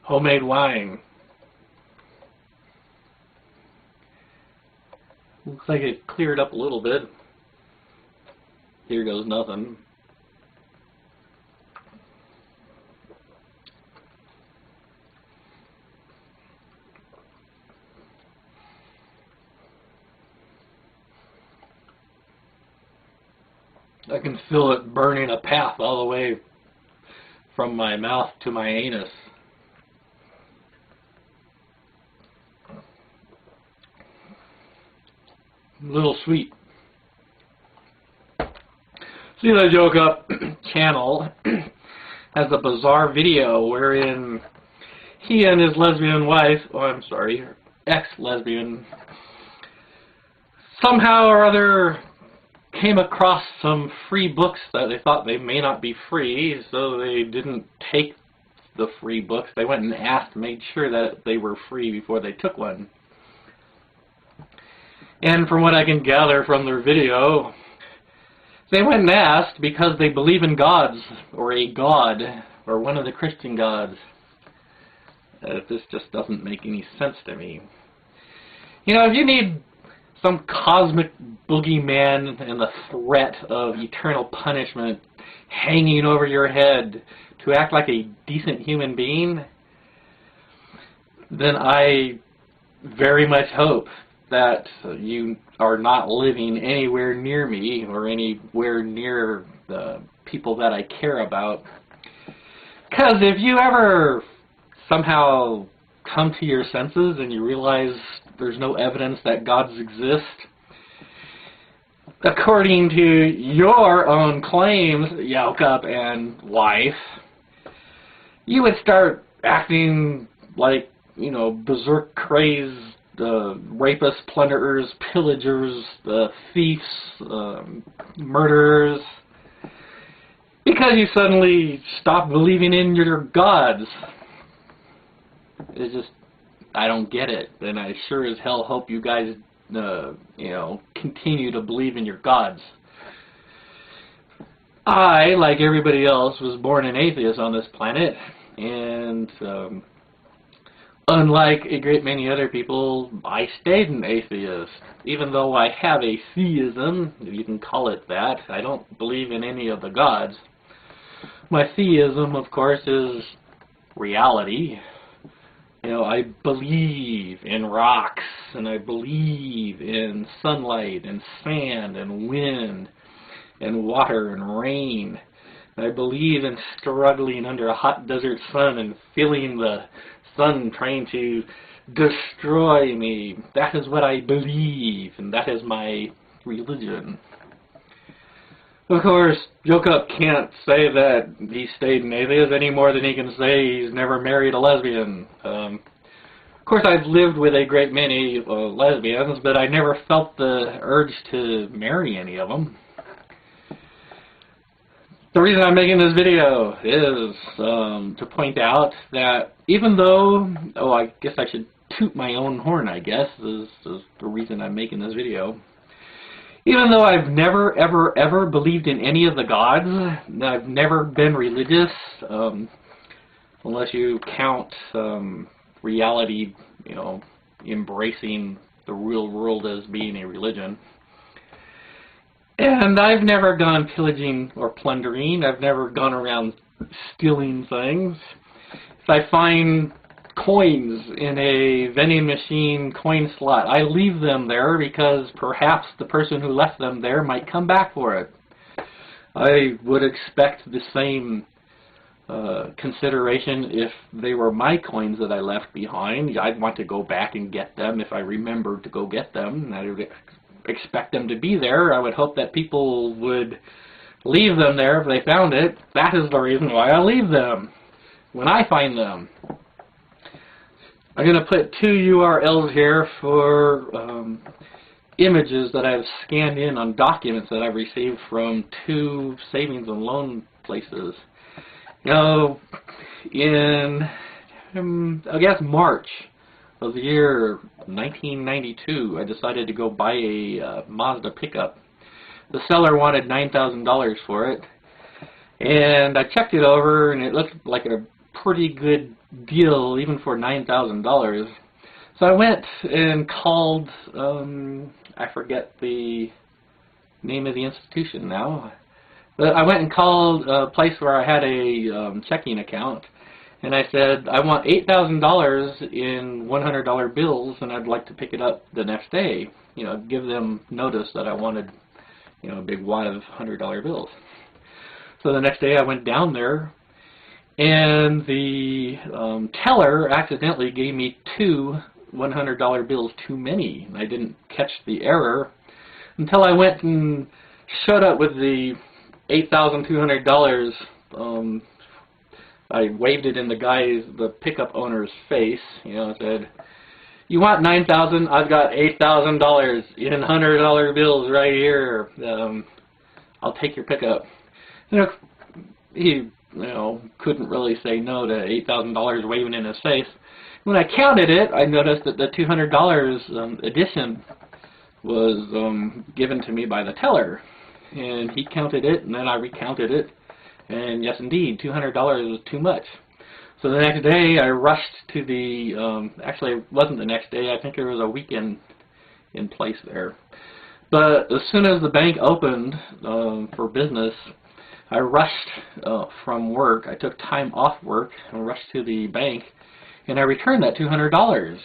Homemade wine. Looks like it cleared up a little bit. Here goes nothing. I can feel it burning a path all the way from my mouth to my anus. A little sweet. See, the Yokeup channel has a bizarre video wherein he and his lesbian wife, ex-lesbian, somehow or other came across some free books that they thought they may not be free, so they didn't take the free books. They went and made sure that they were free before they took one. And from what I can gather from their video, they went and asked because they believe in gods, or a god, or one of the Christian gods. This just doesn't make any sense to me. You know, if you need some cosmic boogeyman and the threat of eternal punishment hanging over your head to act like a decent human being, then I very much hope that you are not living anywhere near me or anywhere near the people that I care about. Because if you ever somehow come to your senses and you realize there's no evidence that gods exist, according to your own claims, Yokeup and wife, you would start acting like, you know, berserk crazed rapists, plunderers, pillagers, thieves, murderers, because you suddenly stop believing in your gods. It's just, I don't get it, and I sure as hell hope you guys, you know, continue to believe in your gods. I, like everybody else, was born an atheist on this planet, and unlike a great many other people, I stayed an atheist. Even though I have a theism, if you can call it that, I don't believe in any of the gods. My theism, of course, is reality. You know, I believe in rocks, and I believe in sunlight, and sand, and wind, and water, and rain. And I believe in struggling under a hot desert sun and feeling the sun trying to destroy me. That is what I believe, and that is my religion. Of course, Yokeup can't say that he stayed an atheist any more than he can say he's never married a lesbian. Of course, I've lived with a great many lesbians, but I never felt the urge to marry any of them. The reason I'm making this video is to point out that even though, I guess I should toot my own horn, I guess, is the reason I'm making this video. Even though I've never, ever, ever believed in any of the gods, I've never been religious, unless you count reality, you know, embracing the real world as being a religion. And I've never gone pillaging or plundering. I've never gone around stealing things. If I find coins in a vending machine coin slot, I leave them there because perhaps the person who left them there might come back for it. I would expect the same consideration if they were my coins that I left behind. I'd want to go back and get them if I remembered to go get them. I would expect them to be there. I would hope that people would leave them there if they found it. That is the reason why I leave them when I find them. I'm going to put 2 URLs here for images that I've scanned in on documents that I've received from 2 savings and loan places. You know, in, I guess, March of the year 1992, I decided to go buy a Mazda pickup. The seller wanted $9,000 for it, and I checked it over, and it looked like a pretty good deal even for $9,000. So I went and called, I forget the name of the institution now, but I went and called a place where I had a checking account, and I said, I want $8,000 in $100 bills, and I'd like to pick it up the next day. You know, give them notice that I wanted, you know, a big wad of $100 bills. So the next day I went down there, and the teller accidentally gave me 2 $100 bills too many. I didn't catch the error until I went and showed up with the $8,200. I waved it in the pickup owner's face. You know, I said, "You want $9,000? I've got $8,000 in $100 bills right here. I'll take your pickup." You know, he couldn't really say no to $8,000 waving in his face. When I counted it, I noticed that the $200 addition was given to me by the teller, and he counted it, and then I recounted it, and yes, indeed, $200 was too much. So the next day, I rushed to the. Actually, it wasn't the next day. I think there was a weekend in place there. But as soon as the bank opened for business, I rushed from work. I took time off work and rushed to the bank, and I returned that $200.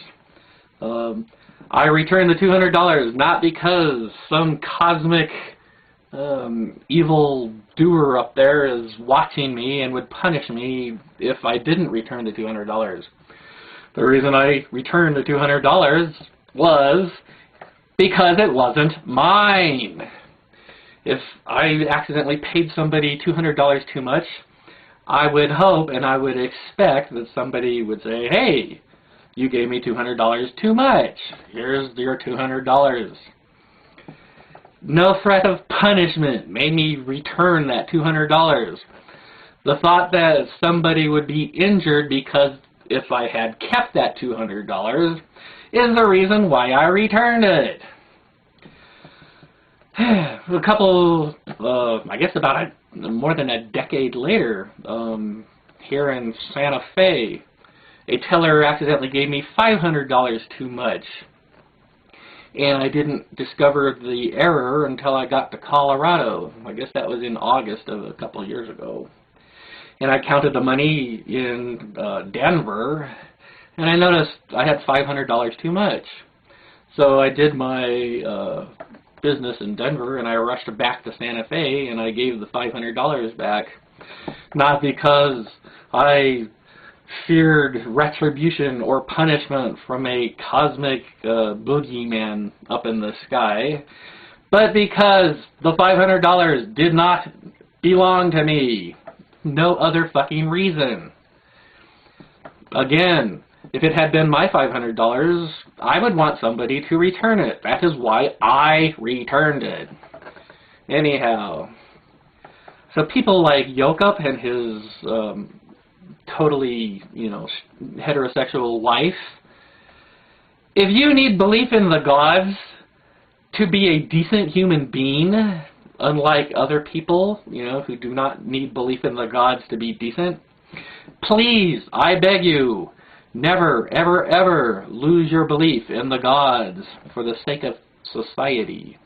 I returned the $200 not because some cosmic evil doer up there is watching me and would punish me if I didn't return the $200. The reason I returned the $200 was because it wasn't mine. If I accidentally paid somebody $200 too much, I would hope and I would expect that somebody would say, "Hey, you gave me $200 too much. Here's your $200. No threat of punishment made me return that $200. The thought that somebody would be injured because if I had kept that $200 is the reason why I returned it. A couple, I guess about more than a decade later, here in Santa Fe, a teller accidentally gave me $500 too much. And I didn't discover the error until I got to Colorado. I guess that was in August of a couple of years ago. And I counted the money in Denver, and I noticed I had $500 too much. So I did my business in Denver, and I rushed back to Santa Fe, and I gave the $500 back. Not because I feared retribution or punishment from a cosmic boogeyman up in the sky, but because the $500 did not belong to me. No other fucking reason. Again, if it had been my $500, I would want somebody to return it. That is why I returned it. Anyhow, so people like Yokeup and his totally, heterosexual wife, if you need belief in the gods to be a decent human being, unlike other people, who do not need belief in the gods to be decent, please, I beg you, never, ever, ever lose your belief in the gods for the sake of society.